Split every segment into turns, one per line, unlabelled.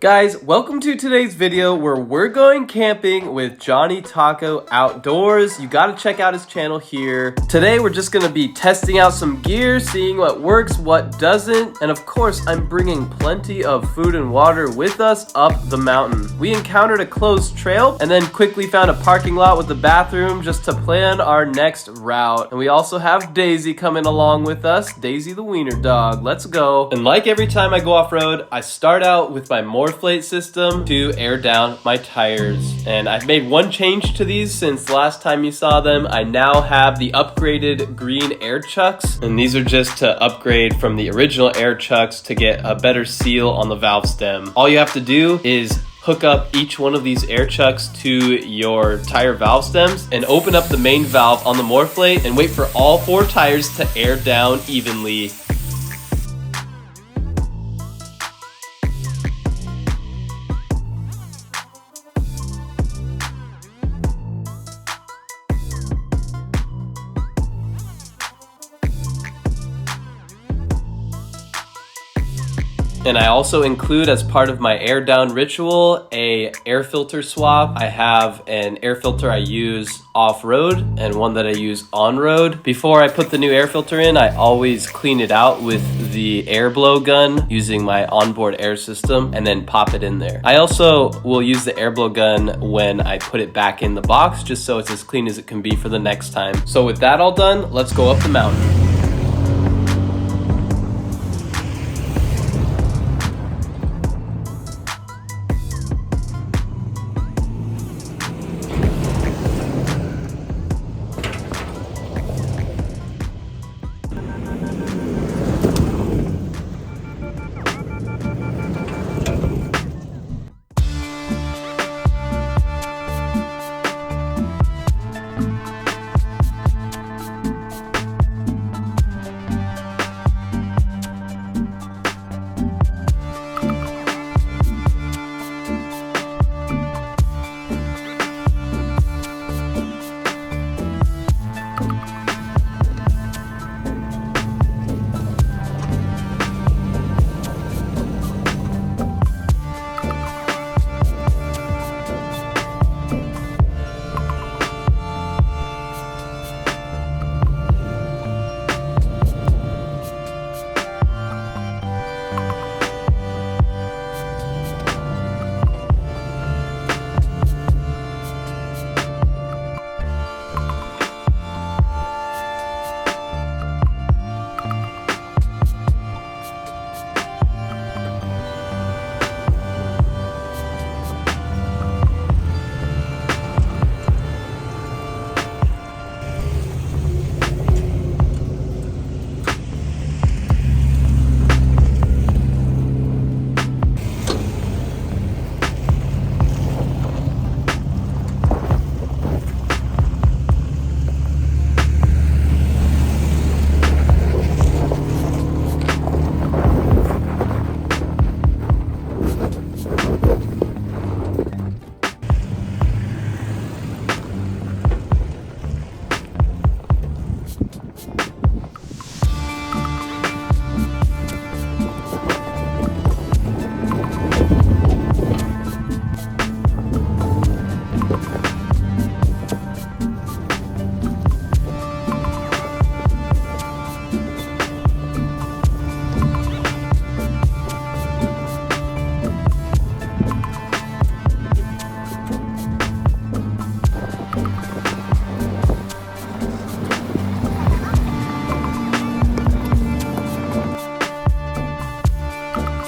Guys, welcome to today's video where we're going camping with Johnny Taco Outdoors. You gotta check out his channel here. Today we're just gonna be testing out some gear, seeing what works, what doesn't, and of course I'm bringing plenty of food and water with us up the mountain. We encountered a closed trail and then quickly found a parking lot with a bathroom just to plan our next route. And we also have Daisy coming along with us, Daisy the wiener dog. Let's go. And like every time I go off-road, I start out with my MORRFLATE system to air down my tires. And I've made one change to these since last time you saw them. I now have the upgraded green air chucks, and these are just to upgrade from the original air chucks to get a better seal on the valve stem. All you have to do is hook up each one of these air chucks to your tire valve stems and open up the main valve on the MORRFLATE and wait for all 4 tires to air down evenly. And I also include, as part of my air down ritual, a air filter swap. I have an air filter I use off-road and one that I use on-road. Before I put the new air filter in, I always clean it out with the air blow gun using my onboard air system and then pop it in there. I also will use the air blow gun when I put it back in the box, just so it's as clean as it can be for the next time. So with that all done, let's go up the mountain.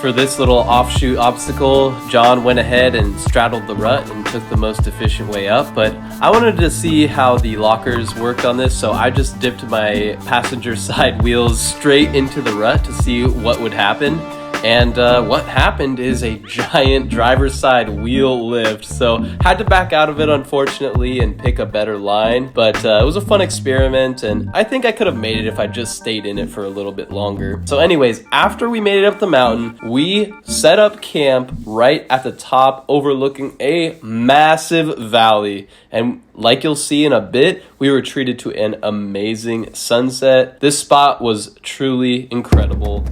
For this little offshoot obstacle, John went ahead and straddled the rut and took the most efficient way up, but I wanted to see how the lockers worked on this, so I just dipped my passenger side wheels straight into the rut to see what would happen. And what happened is a giant driver's side wheel lift, so had to back out of it unfortunately and pick a better line, but it was a fun experiment and I think I could have made it if I just stayed in it for a little bit longer. So anyways, after we made it up the mountain, we set up camp right at the top overlooking a massive valley, and like you'll see in a bit, we were treated to an amazing sunset. This spot was truly incredible.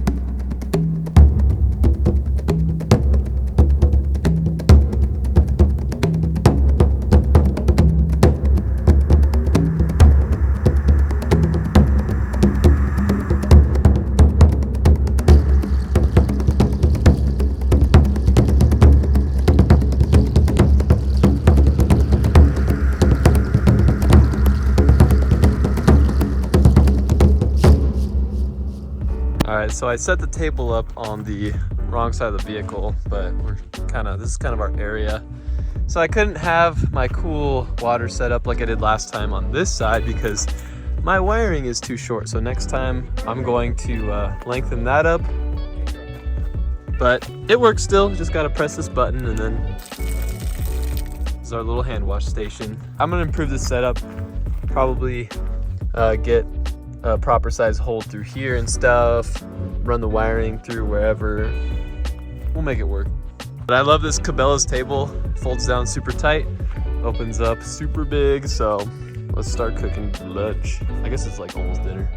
guys, so I set the table up on the wrong side of the vehicle, but this is kind of our area. So I couldn't have my cool water set up like I did last time on this side because my wiring is too short. So next time I'm going to lengthen that up, but it works still. Just gotta press this button, and then this is our little hand wash station. I'm gonna improve this setup, probably get a proper size hole through here and stuff, run the wiring through wherever. We'll make it work. But I love this Cabela's table. Folds down super tight, opens up super big. So let's start cooking lunch. I guess it's like almost dinner.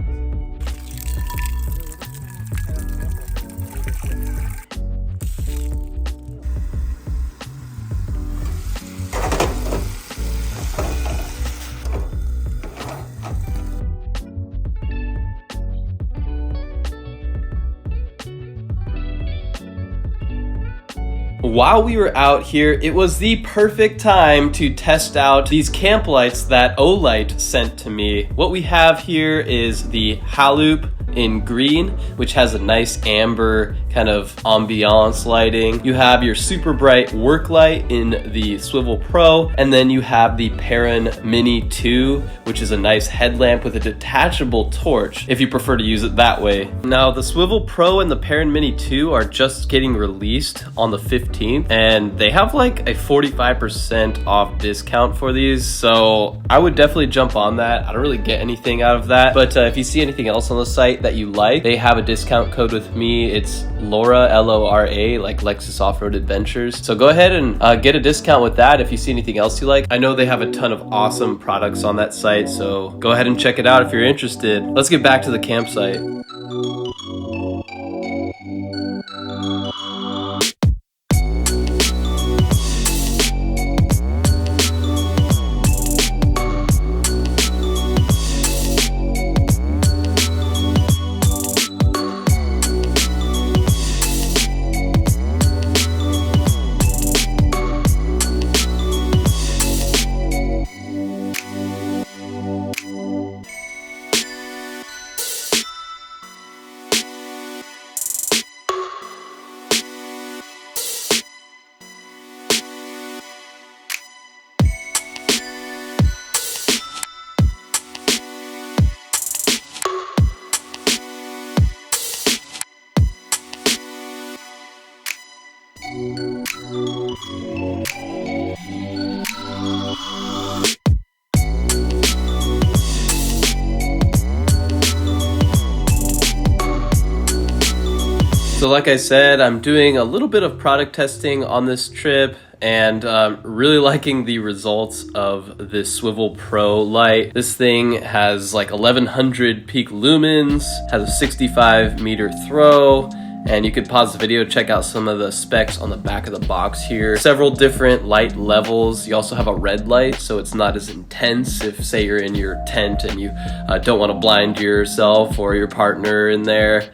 While we were out here, it was the perfect time to test out these camp lights that Olight sent to me. What we have here is the Haloop in green, which has a nice amber kind of ambiance lighting. You have your super bright work light in the Swivel Pro, and then you have the Perrin Mini 2, which is a nice headlamp with a detachable torch if you prefer to use it that way. Now the Swivel Pro and the Perrin Mini 2 are just getting released on the 15th, and they have like a 45% off discount for these, so I would definitely jump on that. I don't really get anything out of that, but if you see anything else on the site that you like, they have a discount code with me. It's Lora, L-O-R-A, like Lexus Off-Road Adventures. So go ahead and get a discount with that if you see anything else you like. I know they have a ton of awesome products on that site, so go ahead and check it out if you're interested. Let's get back to the campsite. So like I said, I'm doing a little bit of product testing on this trip, and really liking the results of this Swivel Pro light. This thing has like 1100 peak lumens, has a 65 meter throw, and you could pause the video, check out some of the specs on the back of the box here. Several different light levels. You also have a red light, so it's not as intense if, say, you're in your tent and you don't want to blind yourself or your partner in there.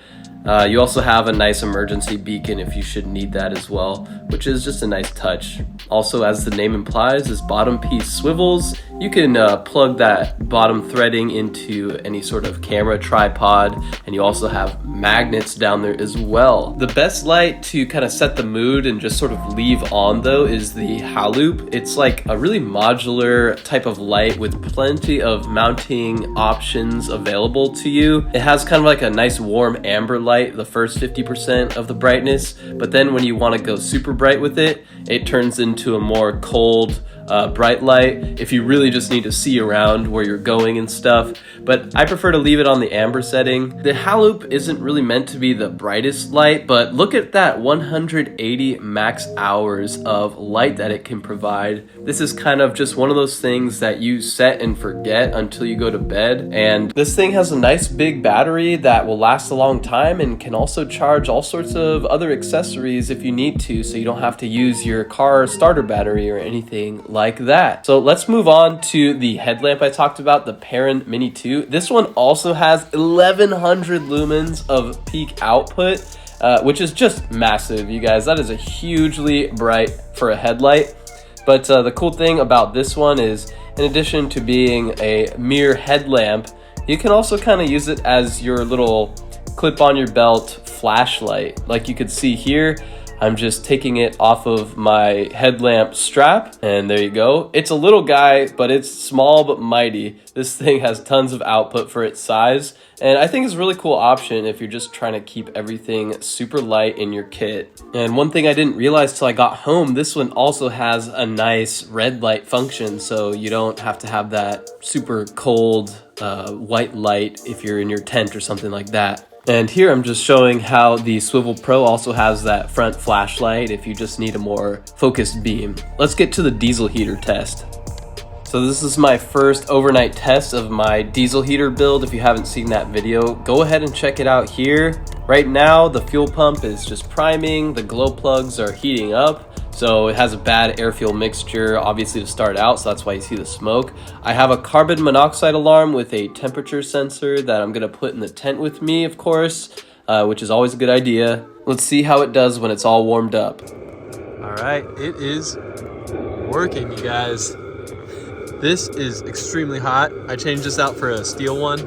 You also have a nice emergency beacon if you should need that as well, which is just a nice touch. Also, as the name implies, this bottom piece swivels. You can plug that bottom threading into any sort of camera tripod, and you also have magnets down there as well. The best light to kind of set the mood and just sort of leave on though is the Haloop. It's like a really modular type of light with plenty of mounting options available to you. It has kind of like a nice warm amber light the first 50% of the brightness, but then when you want to go super bright with it, it turns into a more cold, bright light if you really just need to see around where you're going and stuff. But I prefer to leave it on the amber setting. The Haloop isn't really meant to be the brightest light, but look at that 180 max hours of light that it can provide. This is kind of just one of those things that you set and forget until you go to bed. And this thing has a nice big battery that will last a long time and can also charge all sorts of other accessories if you need to, so you don't have to use your car starter battery or anything like that. So let's move on to the headlamp I talked about, the Perrin Mini 2. This one also has 1100 lumens of peak output, which is just massive, you guys. That is a hugely bright for a headlight. But the cool thing about this one is, in addition to being a mere headlamp, you can also kind of use it as your little clip on your belt flashlight. Like you could see here, I'm just taking it off of my headlamp strap, and there you go. It's a little guy, but it's small but mighty. This thing has tons of output for its size, and I think it's a really cool option if you're just trying to keep everything super light in your kit. And one thing I didn't realize till I got home, this one also has a nice red light function, so you don't have to have that super cold white light if you're in your tent or something like that. And here I'm just showing how the Swivel Pro also has that front flashlight if you just need a more focused beam. Let's get to the diesel heater test. So this is my first overnight test of my diesel heater build. If you haven't seen that video, go ahead and check it out here. Right now, the fuel pump is just priming, the glow plugs are heating up. So it has a bad air fuel mixture, obviously, to start out, so that's why you see the smoke. I have a carbon monoxide alarm with a temperature sensor that I'm gonna put in the tent with me, of course, which is always a good idea. Let's see how it does when it's all warmed up.
All right, it is working, you guys. This is extremely hot. I changed this out for a steel one.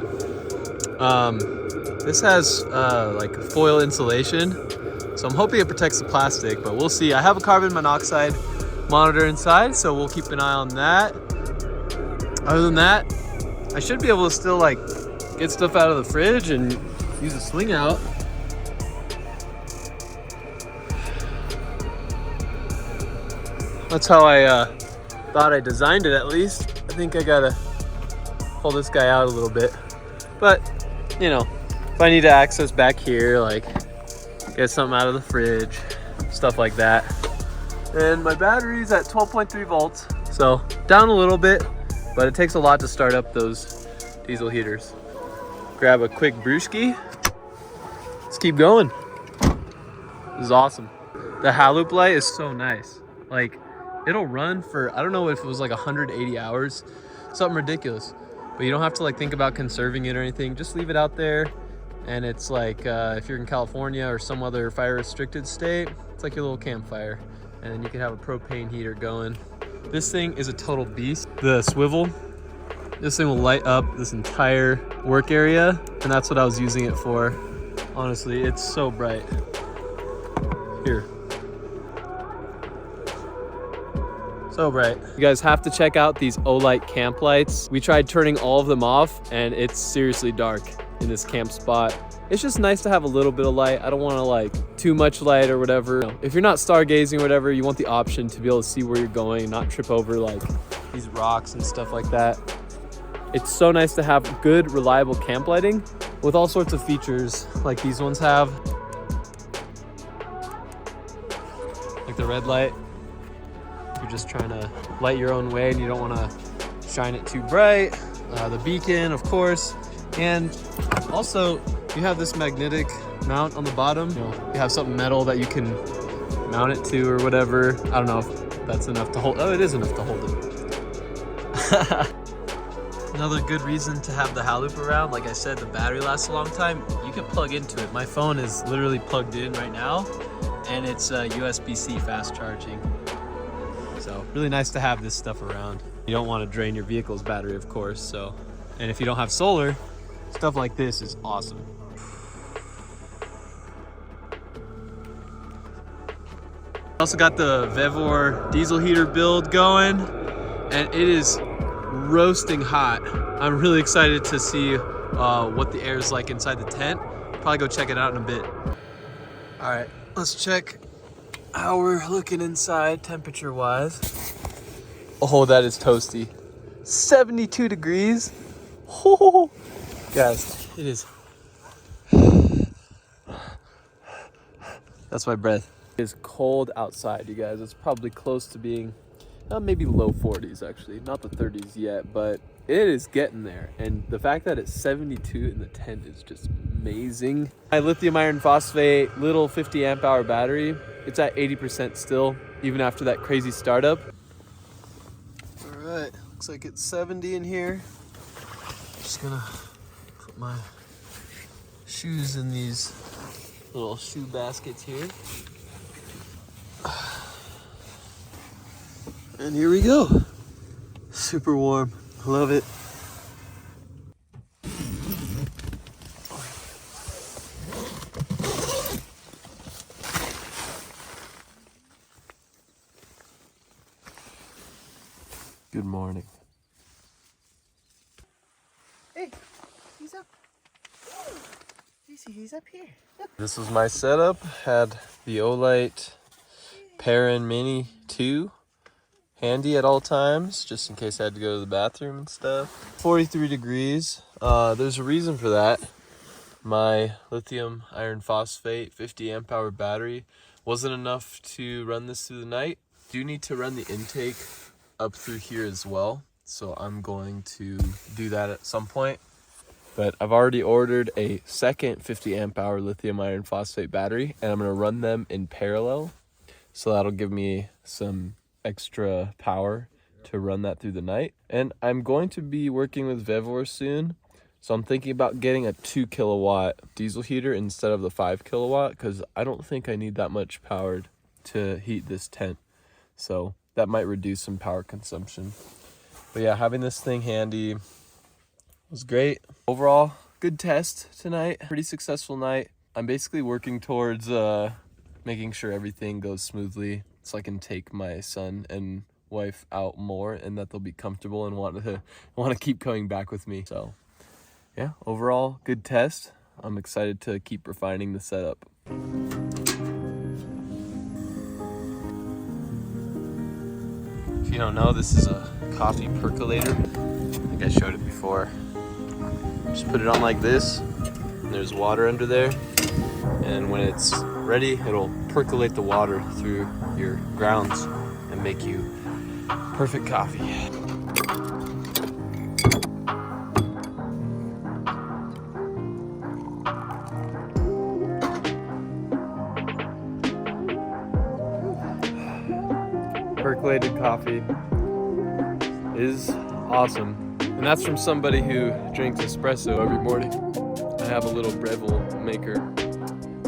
This has like foil insulation, so I'm hoping it protects the plastic, but we'll see. I have a carbon monoxide monitor inside, so we'll keep an eye on that. Other than that, I should be able to still like get stuff out of the fridge and use a swing out. That's how I thought I designed it, at least. I think I gotta pull this guy out a little bit. But, you know, if I need to access back here, like get something out of the fridge, stuff like that. And my battery's at 12.3 volts, so down a little bit, but it takes a lot to start up those diesel heaters. Grab a quick brewski. Let's keep going. This is awesome. The Haloop light is so nice. Like, it'll run for, I don't know if it was like 180 hours, something ridiculous. But you don't have to like think about conserving it or anything. Just leave it out there. And it's like, if you're in California or some other fire restricted state, it's like your little campfire. And then you can have a propane heater going. This thing is a total beast. The swivel, this thing will light up this entire work area. And that's what I was using it for. Honestly, it's so bright. Here. So bright. You guys have to check out these Olight camp lights. We tried turning all of them off and it's seriously dark in this camp spot. It's just nice to have a little bit of light. I don't want to like too much light or whatever. If you're not stargazing or whatever, you want the option to be able to see where you're going, not trip over like these rocks and stuff like that. It's so nice to have good, reliable camp lighting with all sorts of features like these ones have. Like the red light. You're just trying to light your own way and you don't want to shine it too bright. The beacon, of course. And also, you have this magnetic mount on the bottom. You have something metal that you can mount it to or whatever. I don't know if that's enough to hold. Oh, it is enough to hold it. Another good reason to have the Haloop around, like I said, the battery lasts a long time. You can plug into it. My phone is literally plugged in right now, and it's USB-C fast charging. So really nice to have this stuff around. You don't want to drain your vehicle's battery, of course. So, and if you don't have solar, stuff like this is awesome. Also got the VEVOR diesel heater build going, and it is roasting hot. I'm really excited to see what the air is like inside the tent. Probably go check it out in a bit. All right, let's check how we're looking inside temperature wise. Oh, that is toasty. 72 degrees. Oh, guys, it is. That's my breath. It is cold outside, you guys. It's probably close to being maybe low 40s, actually, not the 30s yet, but it is getting there. And the fact that it's 72 in the tent is just amazing. My lithium iron phosphate little 50 amp hour battery, it's at 80% still, even after that crazy startup. All right, looks like it's 70 in here. Just gonna put my shoes in these little shoe baskets here. And here we go. Super warm. Love it.
Good morning.
Hey, he's up. He's up here.
This was my setup. Had the Olight Perrin Mini 2 handy at all times, just in case I had to go to the bathroom and stuff. 43 degrees. There's a reason for that. My lithium iron phosphate 50 amp hour battery wasn't enough to run this through the night. Do need to run the intake up through here as well, so I'm going to do that at some point. But I've already ordered a second 50 amp hour lithium iron phosphate battery, and I'm going to run them in parallel, so that'll give me some extra power to run that through the night. And I'm going to be working with VEVOR soon, so I'm thinking about getting a 2 kilowatt diesel heater instead of the 5 kilowatt, because I don't think I need that much power to heat this tent, so that might reduce some power consumption. But yeah, having this thing handy was great. Overall, good test tonight. Pretty successful night. I'm basically working towards making sure everything goes smoothly so I can take my son and wife out more, and that they'll be comfortable and want to keep coming back with me. So yeah, overall good test. I'm excited to keep refining the setup. If you don't know, this is a coffee percolator. I think I showed it before. Just put it on like this, and there's water under there, and when it's ready, it'll percolate the water through your grounds and make you perfect coffee. Percolated coffee is awesome. And that's from somebody who drinks espresso every morning. I have a little Breville maker.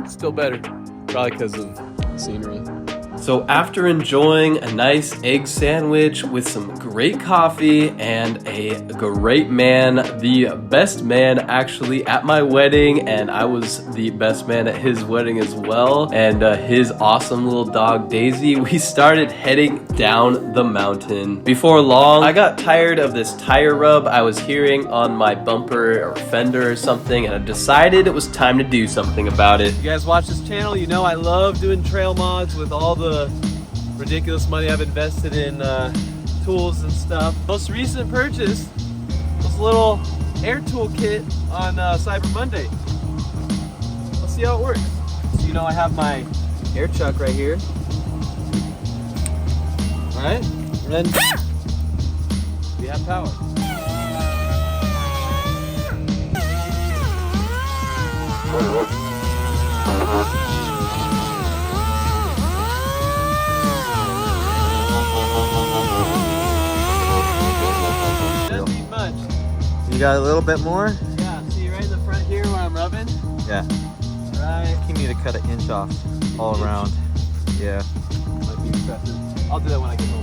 It's still better, probably because of scenery. So after enjoying a nice egg sandwich with some great coffee and a great man, the best man actually at my wedding, and I was the best man at his wedding as well, and his awesome little dog Daisy, we started heading down the mountain. Before long, I got tired of this tire rub I was hearing on my bumper or fender or something, and I decided it was time to do something about it.
You guys watch this channel, you know I love doing trail mods with all the ridiculous money I've invested in tools and stuff. Most recent purchase was a little air tool kit on Cyber Monday. Let's see how it works. So you know I have my air chuck right here. Alright, and then we have power. Doesn't need much.
You got a little bit more?
Yeah, see right in the front here where I'm rubbing?
Yeah.
Right.
You need to cut an inch off all around. Yeah.
Might be excessive. I'll do that when I get home.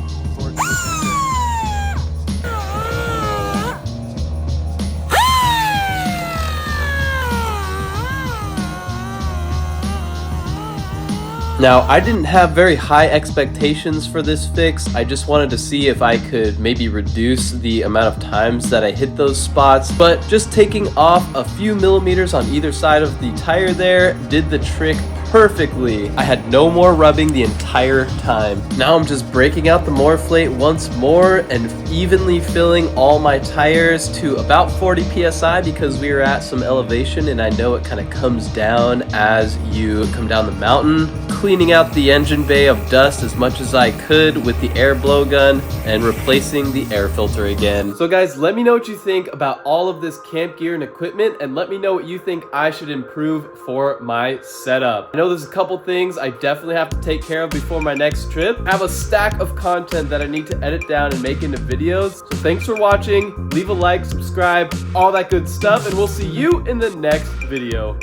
Now, I didn't have very high expectations for this fix. I just wanted to see if I could maybe reduce the amount of times that I hit those spots, but just taking off a few millimeters on either side of the tire there did the trick perfectly. I had no more rubbing the entire time. Now I'm just breaking out the MORRFLATE once more and evenly filling all my tires to about 40 psi because we are at some elevation, and I know it kind of comes down as you come down the mountain. Cleaning out the engine bay of dust as much as I could with the air blowgun and replacing the air filter again. So guys, let me know what you think about all of this camp gear and equipment, and let me know what you think I should improve for my setup. I know there's a couple things I definitely have to take care of before my next trip. I have a stack of content that I need to edit down and make into videos. So thanks for watching. Leave a like, subscribe, all that good stuff, and we'll see you in the next video.